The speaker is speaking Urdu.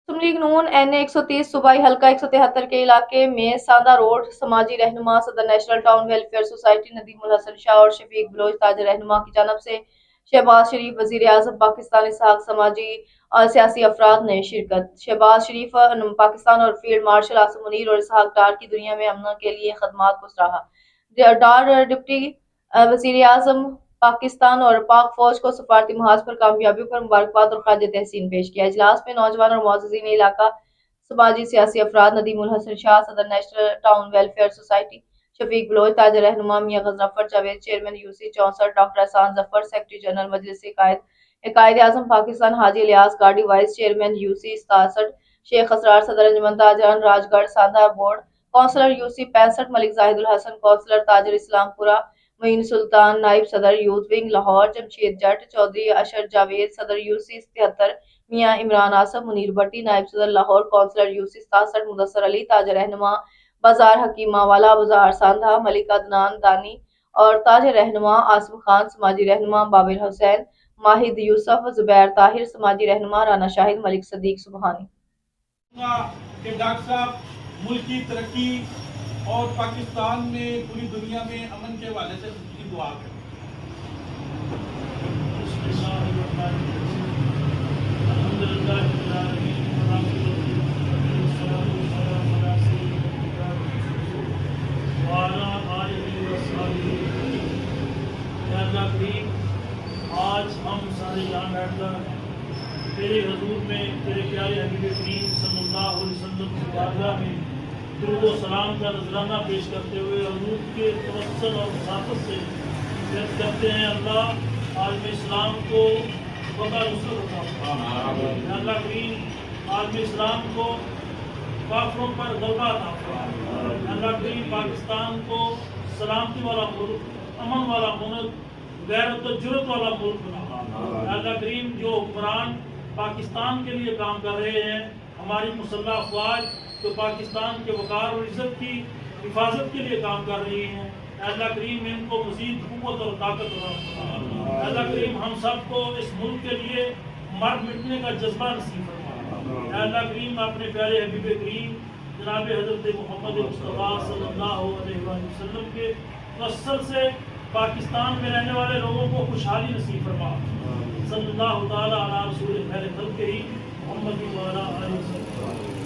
مسلم لیگ نون این 130 صوبائی حلقہ 173 کے علاقے میں ساندہ روڈ سماجی رہنما صدر national town welfare society Nadeem ul Hassan Shah اور شفیق بلوچ تاجر رہنما کی جانب سے شہباز شریف وزیر اعظم پاکستان اسحاق سماجی اور سیاسی افراد نے شرکت شہباز شریف پاکستان اور فیلڈ مارشل عاصم منیر اور اسحاق ڈار کی دنیا میں امن کے لیے خدمات کو سراہا ڈار ڈپٹی وزیر اعظم پاکستان اور پاک فوج کو سفارتی محاذ پر کامیابیوں پر مبارکباد اور خراج تحسین پیش کیا اجلاس میں نوجوان اور معززین علاقہ سماجی سیاسی افراد ندیم الحسن شاہ صدر نیشنل ٹاؤن ویلفیئر سوسائٹی شفیق بلوچ تاجر رہنما میاں Ghazanfar Javed chairman Yossi 64 doctor احسان ظفر سیکرٹری جنرل مجلس قائد اعظم پاکستان حاجی الیاس گاڑی وائس چیئرمین یوسی 67 شیخ اسرار صدر انجمن تاجران راج گڑھ ساندہ بورڈ کونسلر یوسی 65 ملک زاہد الحسن کونسلر تاجر اسلام پورہ معین سلطان نائب صدر یوتھ ونگ لاہور جمشید جٹ چودھری اشر جاوید صدر یوسی 73 میاں عمران آصف منیر بٹی نائب صدر لاہور کونسلر یوسی 67 مدثر علی تاجر رہنما بازار حکیمہ والا بازار ساندھا ملک عدنان دانی اور تاجر رہنما عاصم خان سماجی رہنما بابر حسین ماہد یوسف زبیر طاہر سماجی رہنما رانا شاہد ملک صدیق سبحانی کہ ڈاکٹر صاحب ملک کی ترقی اور پاکستان میں پوری دنیا میں امن کے حوالے سے اس کی دعا کریں. آج ہم سارے یہاں بیٹھ کر تیرے حضور میں تیرے پیارے حبیب کریم صلی اللہ علیہ وسلم کی بارگاہ میں درود و سلام کا نذرانہ پیش کرتے ہوئے حضور کے توسل اور وساطت سے بیعت کرتے ہیں اللہ عالم اسلام کو بقا نصرت عطا فرما. اللہ کریم عالم اسلام کو کافروں پر غلبہ عطا فرما. اللہ کریم پاکستان کو سلامتی والا ملک امن والا ملک غیرت و جرت والا ملک بنا. اللہ کریم جو حکمران پاکستان کے لیے کام کر رہے ہیں ہماری مسلح افواج تو پاکستان کے وقار اور عزت کی حفاظت کے لیے کام کر رہی ہیں اللہ کریم ان کو مزید قوت اور طاقت عطا فرما. اللہ کریم ہم سب کو اس ملک کے لیے مر مٹنے کا جذبہ نصیب فرما. اللہ کریم اپنے پیارے حبیب کریم جناب حضرت محمد مصطفیٰ صلی اللہ علیہ وسلم کے توسل سے پاکستان میں رہنے والے لوگوں کو خوشحالی نصیب فرما. صلی اللہ تعالی علی رسول خیر خلقہ محمد و علی آلہ وسلم.